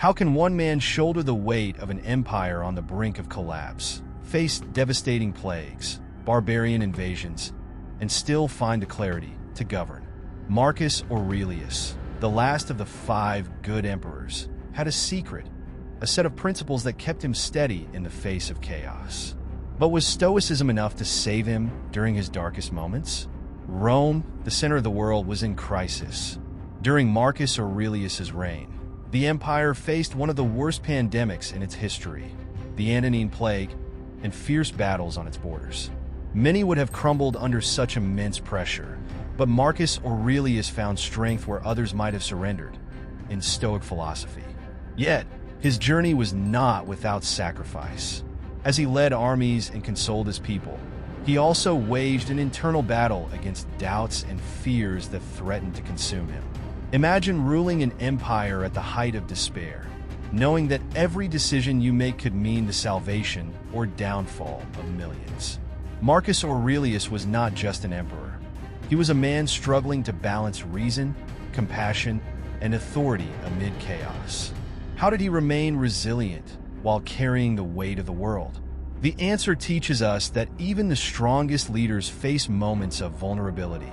How can one man shoulder the weight of an empire on the brink of collapse, face devastating plagues, barbarian invasions, and still find the clarity to govern? Marcus Aurelius, the last of the 5 good emperors, had a secret, a set of principles that kept him steady in the face of chaos. But was Stoicism enough to save him during his darkest moments? Rome, the center of the world, was in crisis. During Marcus Aurelius's reign, the empire faced one of the worst pandemics in its history, the Antonine Plague, and fierce battles on its borders. Many would have crumbled under such immense pressure, but Marcus Aurelius found strength where others might have surrendered, in Stoic philosophy. Yet, his journey was not without sacrifice. As he led armies and consoled his people, he also waged an internal battle against doubts and fears that threatened to consume him. Imagine ruling an empire at the height of despair, knowing that every decision you make could mean the salvation or downfall of millions. Marcus Aurelius was not just an emperor. He was a man struggling to balance reason, compassion, and authority amid chaos. How did he remain resilient while carrying the weight of the world? The answer teaches us that even the strongest leaders face moments of vulnerability,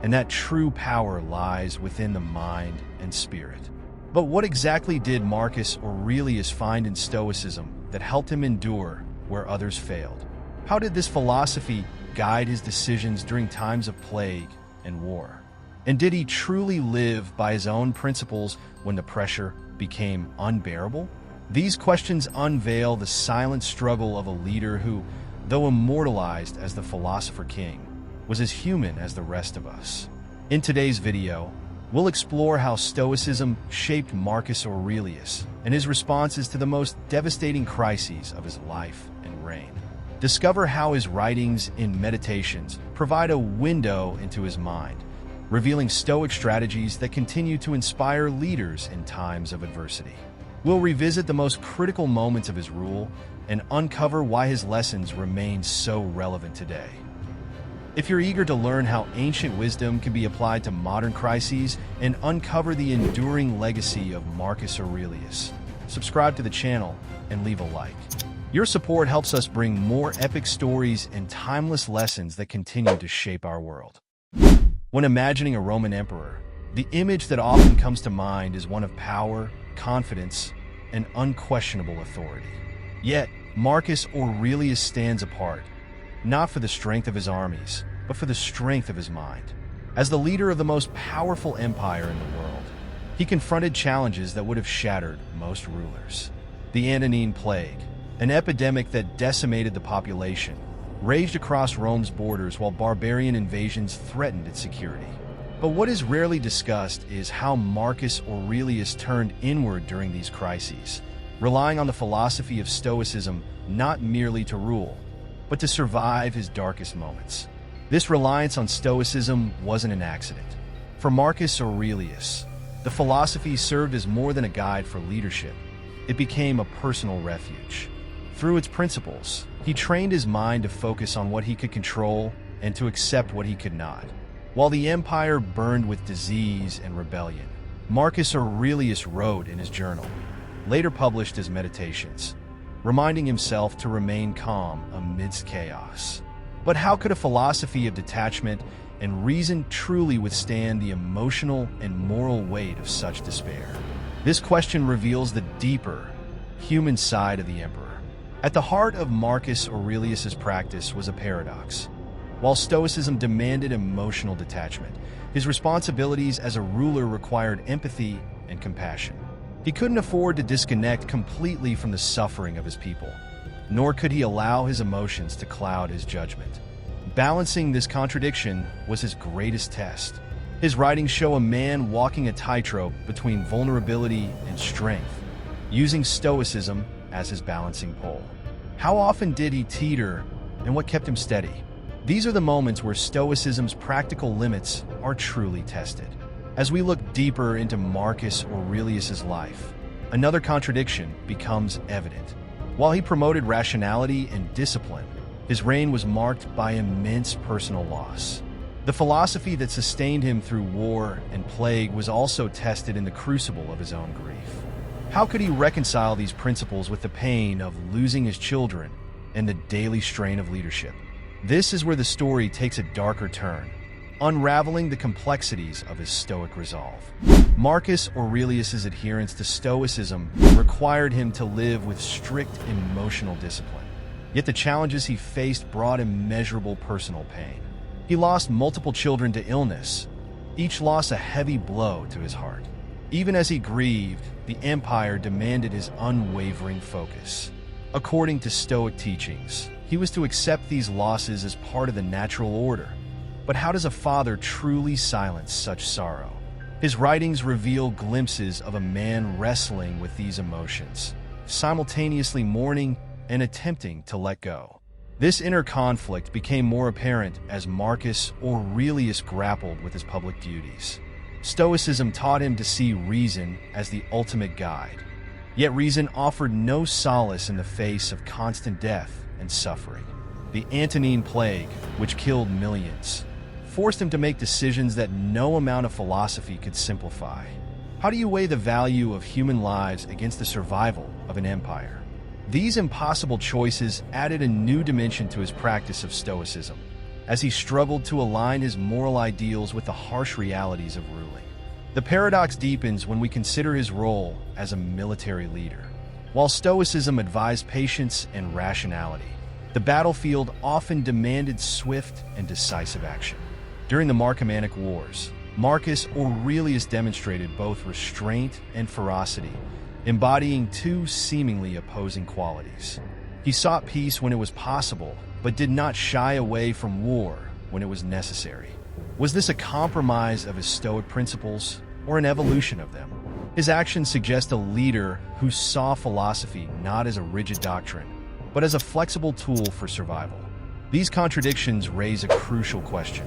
and that true power lies within the mind and spirit. But what exactly did Marcus Aurelius find in Stoicism that helped him endure where others failed? How did this philosophy guide his decisions during times of plague and war? And did he truly live by his own principles when the pressure became unbearable? These questions unveil the silent struggle of a leader who, though immortalized as the philosopher-king, was as human as the rest of us. In today's video, we'll explore how Stoicism shaped Marcus Aurelius and his responses to the most devastating crises of his life and reign. Discover how his writings in Meditations provide a window into his mind, revealing Stoic strategies that continue to inspire leaders in times of adversity. We'll revisit the most critical moments of his rule and uncover why his lessons remain so relevant today. If you're eager to learn how ancient wisdom can be applied to modern crises and uncover the enduring legacy of Marcus Aurelius, subscribe to the channel and leave a like. Your support helps us bring more epic stories and timeless lessons that continue to shape our world. When imagining a Roman emperor, the image that often comes to mind is one of power, confidence, and unquestionable authority. Yet, Marcus Aurelius stands apart, not for the strength of his armies, but for the strength of his mind. As the leader of the most powerful empire in the world, he confronted challenges that would have shattered most rulers. The Antonine Plague, an epidemic that decimated the population, raged across Rome's borders while barbarian invasions threatened its security. But what is rarely discussed is how Marcus Aurelius turned inward during these crises, relying on the philosophy of Stoicism not merely to rule, but to survive his darkest moments. This reliance on Stoicism wasn't an accident. For Marcus Aurelius, the philosophy served as more than a guide for leadership. It became a personal refuge. Through its principles, he trained his mind to focus on what he could control and to accept what he could not. While the empire burned with disease and rebellion, Marcus Aurelius wrote in his journal, later published as Meditations, reminding himself to remain calm amidst chaos. But how could a philosophy of detachment and reason truly withstand the emotional and moral weight of such despair? This question reveals the deeper, human side of the emperor. At the heart of Marcus Aurelius's practice was a paradox. While Stoicism demanded emotional detachment, his responsibilities as a ruler required empathy and compassion. He couldn't afford to disconnect completely from the suffering of his people, nor could he allow his emotions to cloud his judgment. Balancing this contradiction was his greatest test. His writings show a man walking a tightrope between vulnerability and strength, using Stoicism as his balancing pole. How often did he teeter, and what kept him steady? These are the moments where Stoicism's practical limits are truly tested. As we look deeper into Marcus Aurelius's life, another contradiction becomes evident. While he promoted rationality and discipline, his reign was marked by immense personal loss. The philosophy that sustained him through war and plague was also tested in the crucible of his own grief. How could he reconcile these principles with the pain of losing his children and the daily strain of leadership? This is where the story takes a darker turn, unraveling the complexities of his Stoic resolve. Marcus Aurelius's adherence to Stoicism required him to live with strict emotional discipline. Yet the challenges he faced brought immeasurable personal pain. He lost multiple children to illness, each loss a heavy blow to his heart. Even as he grieved, the empire demanded his unwavering focus. According to Stoic teachings, he was to accept these losses as part of the natural order. But how does a father truly silence such sorrow? His writings reveal glimpses of a man wrestling with these emotions, simultaneously mourning and attempting to let go. This inner conflict became more apparent as Marcus Aurelius grappled with his public duties. Stoicism taught him to see reason as the ultimate guide. Yet reason offered no solace in the face of constant death and suffering. The Antonine Plague, which killed millions, forced him to make decisions that no amount of philosophy could simplify. How do you weigh the value of human lives against the survival of an empire? These impossible choices added a new dimension to his practice of Stoicism, as he struggled to align his moral ideals with the harsh realities of ruling. The paradox deepens when we consider his role as a military leader. While Stoicism advised patience and rationality, the battlefield often demanded swift and decisive action. During the Marcomannic Wars, Marcus Aurelius demonstrated both restraint and ferocity, embodying two seemingly opposing qualities. He sought peace when it was possible, but did not shy away from war when it was necessary. Was this a compromise of his Stoic principles, or an evolution of them? His actions suggest a leader who saw philosophy not as a rigid doctrine, but as a flexible tool for survival. These contradictions raise a crucial question.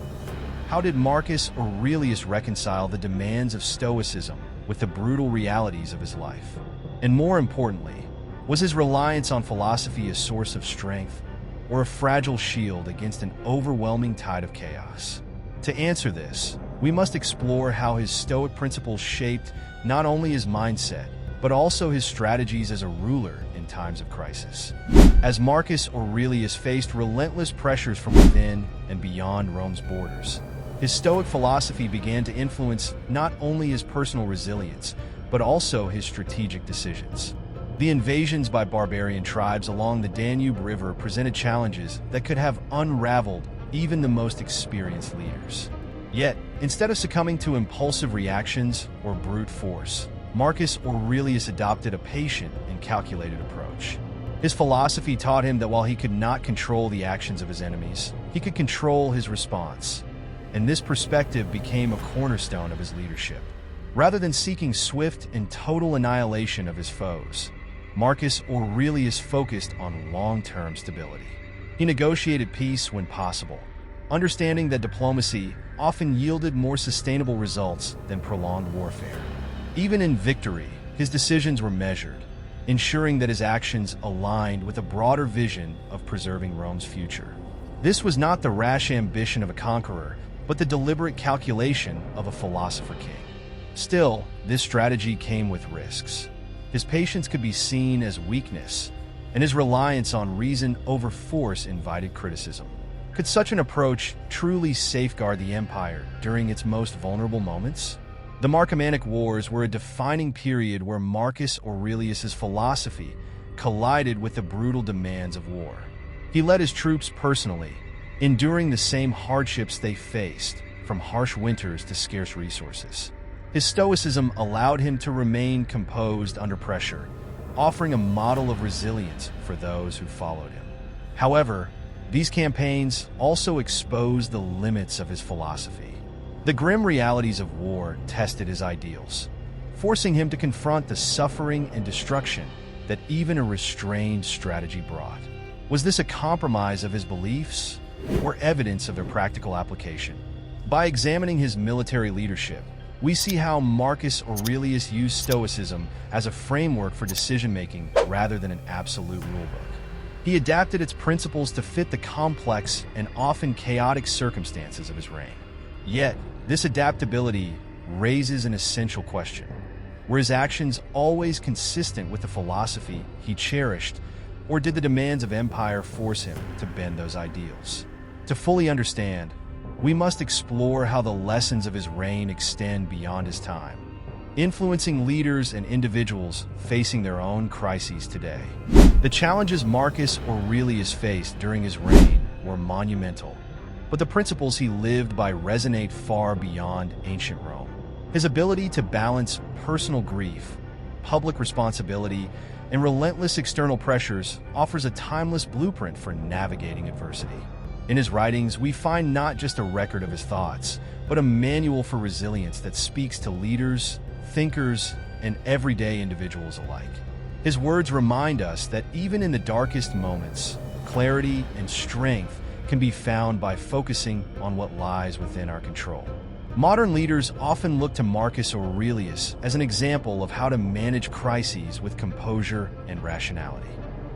How did Marcus Aurelius reconcile the demands of Stoicism with the brutal realities of his life? And more importantly, was his reliance on philosophy a source of strength or a fragile shield against an overwhelming tide of chaos? To answer this, we must explore how his Stoic principles shaped not only his mindset, but also his strategies as a ruler in times of crisis. As Marcus Aurelius faced relentless pressures from within and beyond Rome's borders, his Stoic philosophy began to influence not only his personal resilience, but also his strategic decisions. The invasions by barbarian tribes along the Danube River presented challenges that could have unraveled even the most experienced leaders. Yet, instead of succumbing to impulsive reactions or brute force, Marcus Aurelius adopted a patient and calculated approach. His philosophy taught him that while he could not control the actions of his enemies, he could control his response. And this perspective became a cornerstone of his leadership. Rather than seeking swift and total annihilation of his foes, Marcus Aurelius focused on long-term stability. He negotiated peace when possible, understanding that diplomacy often yielded more sustainable results than prolonged warfare. Even in victory, his decisions were measured, ensuring that his actions aligned with a broader vision of preserving Rome's future. This was not the rash ambition of a conqueror, but the deliberate calculation of a philosopher-king. Still, this strategy came with risks. His patience could be seen as weakness, and his reliance on reason over force invited criticism. Could such an approach truly safeguard the empire during its most vulnerable moments? The Marcomannic Wars were a defining period where Marcus Aurelius's philosophy collided with the brutal demands of war. He led his troops personally, enduring the same hardships they faced, from harsh winters to scarce resources. His Stoicism allowed him to remain composed under pressure, offering a model of resilience for those who followed him. However, these campaigns also exposed the limits of his philosophy. The grim realities of war tested his ideals, forcing him to confront the suffering and destruction that even a restrained strategy brought. Was this a compromise of his beliefs, or evidence of their practical application? By examining his military leadership, we see how Marcus Aurelius used Stoicism as a framework for decision-making rather than an absolute rulebook. He adapted its principles to fit the complex and often chaotic circumstances of his reign. Yet, this adaptability raises an essential question. Were his actions always consistent with the philosophy he cherished, or did the demands of empire force him to bend those ideals? To fully understand, we must explore how the lessons of his reign extend beyond his time, influencing leaders and individuals facing their own crises today. The challenges Marcus Aurelius faced during his reign were monumental, but the principles he lived by resonate far beyond ancient Rome. His ability to balance personal grief, public responsibility, and relentless external pressures offers a timeless blueprint for navigating adversity. In his writings, we find not just a record of his thoughts, but a manual for resilience that speaks to leaders, thinkers, and everyday individuals alike. His words remind us that even in the darkest moments, clarity and strength can be found by focusing on what lies within our control. Modern leaders often look to Marcus Aurelius as an example of how to manage crises with composure and rationality.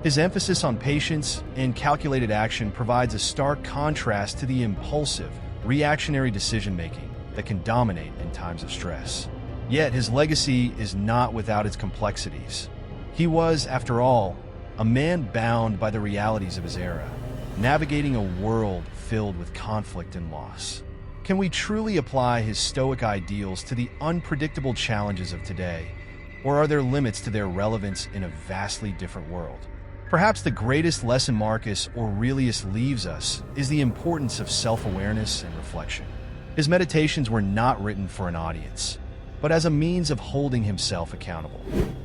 His emphasis on patience and calculated action provides a stark contrast to the impulsive, reactionary decision-making that can dominate in times of stress. Yet his legacy is not without its complexities. He was, after all, a man bound by the realities of his era, navigating a world filled with conflict and loss. Can we truly apply his Stoic ideals to the unpredictable challenges of today, or are there limits to their relevance in a vastly different world? Perhaps the greatest lesson Marcus Aurelius leaves us is the importance of self-awareness and reflection. His meditations were not written for an audience, but as a means of holding himself accountable.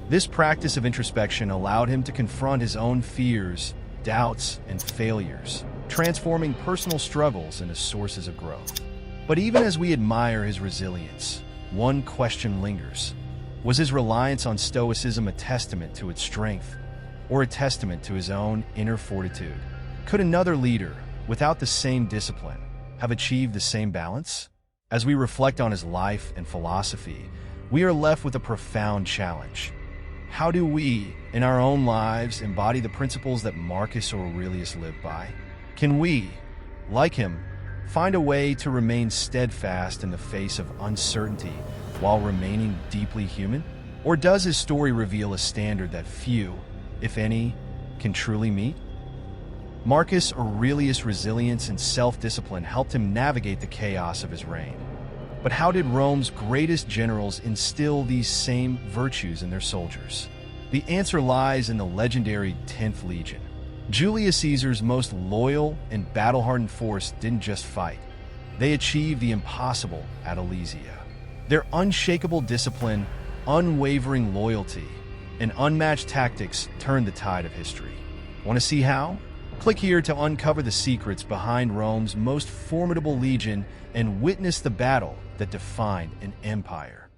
This practice of introspection allowed him to confront his own fears, doubts, and failures, transforming personal struggles into sources of growth. But even as we admire his resilience, one question lingers. Was his reliance on Stoicism a testament to its strength, or a testament to his own inner fortitude? Could another leader, without the same discipline, have achieved the same balance? As we reflect on his life and philosophy, we are left with a profound challenge. How do we, in our own lives, embody the principles that Marcus Aurelius lived by? Can we, like him, find a way to remain steadfast in the face of uncertainty while remaining deeply human? Or does his story reveal a standard that few, if any, can truly meet? Marcus Aurelius' resilience and self-discipline helped him navigate the chaos of his reign. But how did Rome's greatest generals instill these same virtues in their soldiers? The answer lies in the legendary 10th Legion. Julius Caesar's most loyal and battle-hardened force didn't just fight. They achieved the impossible at Alesia. Their unshakable discipline, unwavering loyalty, and unmatched tactics turned the tide of history. Want to see how? Click here to uncover the secrets behind Rome's most formidable legion and witness the battle that defined an empire.